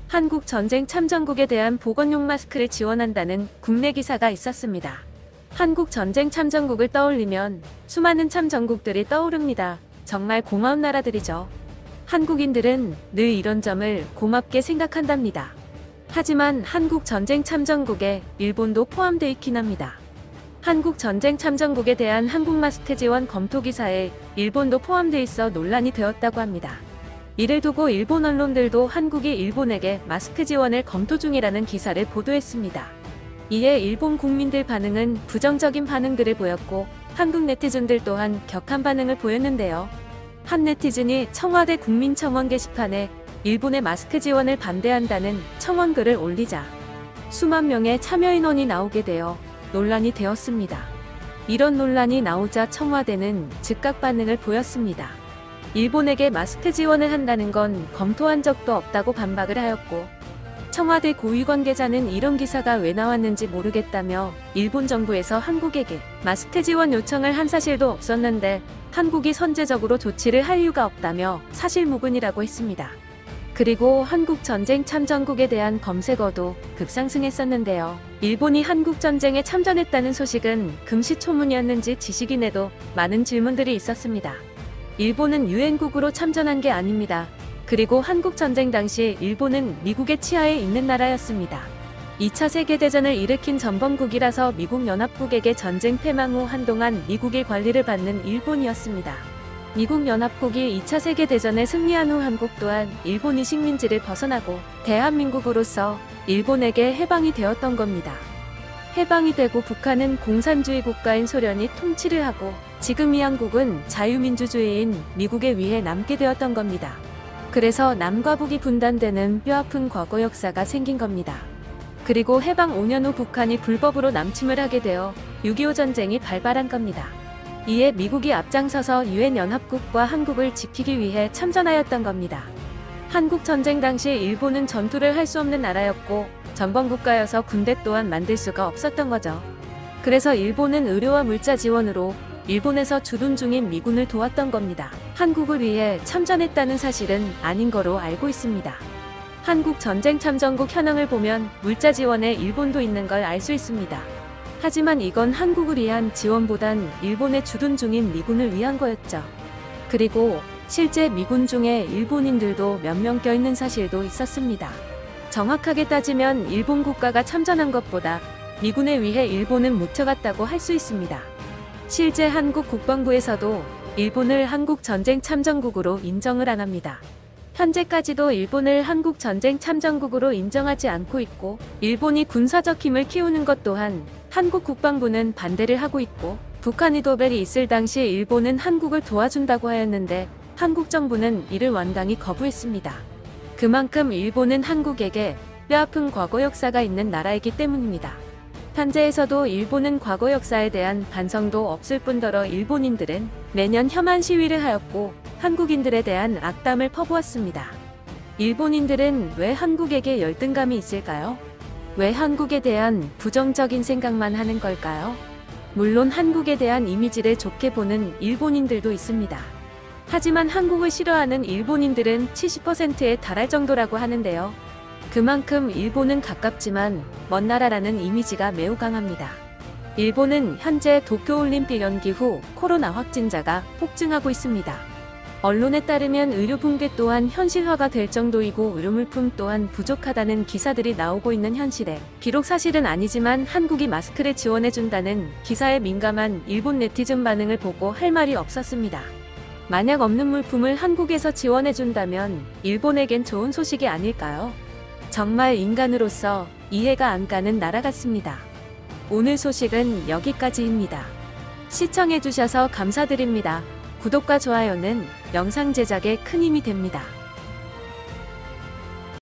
한국 전쟁 참전국에 대한 보건용 마스크를 지원한다는 국내 기사가 있었습니다. 한국 전쟁 참전국을 떠올리면 수많은 참전국들이 떠오릅니다. 정말 고마운 나라들이죠. 한국인들은 늘 이런 점을 고맙게 생각한답니다. 하지만 한국 전쟁 참전국에 일본도 포함되어 있긴 합니다. 한국 전쟁 참전국에 대한 한국 마스크 지원 검토 기사에 일본도 포함되어 있어 논란이 되었다고 합니다. 이를 두고 일본 언론들도 한국이 일본에게 마스크 지원을 검토 중이라는 기사를 보도했습니다. 이에 일본 국민들 반응은 부정적인 반응들을 보였고 한국 네티즌들 또한 격한 반응을 보였는데요. 한 네티즌이 청와대 국민청원 게시판에 일본의 마스크 지원을 반대한다는 청원글을 올리자 수만 명의 참여 인원이 나오게 되어 논란이 되었습니다. 이런 논란이 나오자 청와대는 즉각 반응을 보였습니다. 일본에게 마스크 지원을 한다는 건 검토한 적도 없다고 반박을 하였고, 청와대 고위 관계자는 이런 기사가 왜 나왔는지 모르겠다며 일본 정부에서 한국에게 마스크 지원 요청을 한 사실도 없었는데 한국이 선제적으로 조치를 할 이유가 없다며 사실무근이라고 했습니다. 그리고 한국 전쟁 참전국에 대한 검색어도 급상승했었는데요. 일본이 한국 전쟁에 참전했다는 소식은 금시초문이었는지 지식인에도 많은 질문들이 있었습니다. 일본은 유엔국으로 참전한 게 아닙니다. 그리고 한국 전쟁 당시 일본은 미국의 치하에 있는 나라였습니다. 2차 세계대전을 일으킨 전범국이라서 미국 연합국에게 전쟁 패망 후 한동안 미국의 관리를 받는 일본이었습니다. 미국 연합국이 2차 세계대전에 승리한 후 한국 또한 일본이 식민지를 벗어나고 대한민국으로서 일본에게 해방이 되었던 겁니다. 해방이 되고 북한은 공산주의 국가인 소련이 통치를 하고 지금 이 한국은 자유민주주의인 미국에 의해 남게 되었던 겁니다. 그래서 남과 북이 분단되는 뼈아픈 과거 역사가 생긴 겁니다. 그리고 해방 5년 후 북한이 불법으로 남침을 하게 되어 6.25 전쟁이 발발한 겁니다. 이에 미국이 앞장서서 유엔 연합국과 한국을 지키기 위해 참전하였던 겁니다. 한국 전쟁 당시 일본은 전투를 할 수 없는 나라였고 전범국가여서 군대 또한 만들 수가 없었던 거죠. 그래서 일본은 의료와 물자 지원으로 일본에서 주둔 중인 미군을 도왔던 겁니다. 한국을 위해 참전했다는 사실은 아닌 거로 알고 있습니다. 한국 전쟁 참전국 현황을 보면 물자 지원에 일본도 있는 걸 알 수 있습니다. 하지만 이건 한국을 위한 지원보단 일본에 주둔 중인 미군을 위한 거였죠. 그리고 실제 미군 중에 일본인들도 몇 명 껴있는 사실도 있었습니다. 정확하게 따지면 일본 국가가 참전한 것보다 미군에 의해 일본은 묻혀갔다고 할 수 있습니다. 실제 한국 국방부에서도 일본을 한국 전쟁 참전국으로 인정을 안 합니다. 현재까지도 일본을 한국 전쟁 참전국으로 인정하지 않고 있고, 일본이 군사적 힘을 키우는 것 또한 한국 국방부는 반대를 하고 있고, 북한이 도발이 있을 당시 일본은 한국을 도와준다고 하였는데 한국 정부는 이를 완강히 거부했습니다. 그만큼 일본은 한국에게 뼈아픈 과거 역사가 있는 나라이기 때문입니다. 현재에서도 일본은 과거 역사에 대한 반성도 없을 뿐더러 일본인들은 매년 혐한 시위를 하였고 한국인들에 대한 악담을 퍼부었습니다. 일본인들은 왜 한국에게 열등감이 있을까요? 왜 한국에 대한 부정적인 생각만 하는 걸까요? 물론 한국에 대한 이미지를 좋게 보는 일본인들도 있습니다. 하지만 한국을 싫어하는 일본인들은 70%에 달할 정도라고 하는데요. 그만큼 일본은 가깝지만 먼 나라라는 이미지가 매우 강합니다. 일본은 현재 도쿄올림픽 연기 후 코로나 확진자가 폭증하고 있습니다. 언론에 따르면 의료 붕괴 또한 현실화가 될 정도이고 의료물품 또한 부족하다는 기사들이 나오고 있는 현실에, 비록 사실은 아니지만 한국이 마스크를 지원해준다는 기사에 민감한 일본 네티즌 반응을 보고 할 말이 없었습니다. 만약 없는 물품을 한국에서 지원해준다면 일본에겐 좋은 소식이 아닐까요? 정말 인간으로서 이해가 안 가는 나라 같습니다. 오늘 소식은 여기까지입니다. 시청해주셔서 감사드립니다. 구독과 좋아요는 영상 제작에 큰 힘이 됩니다.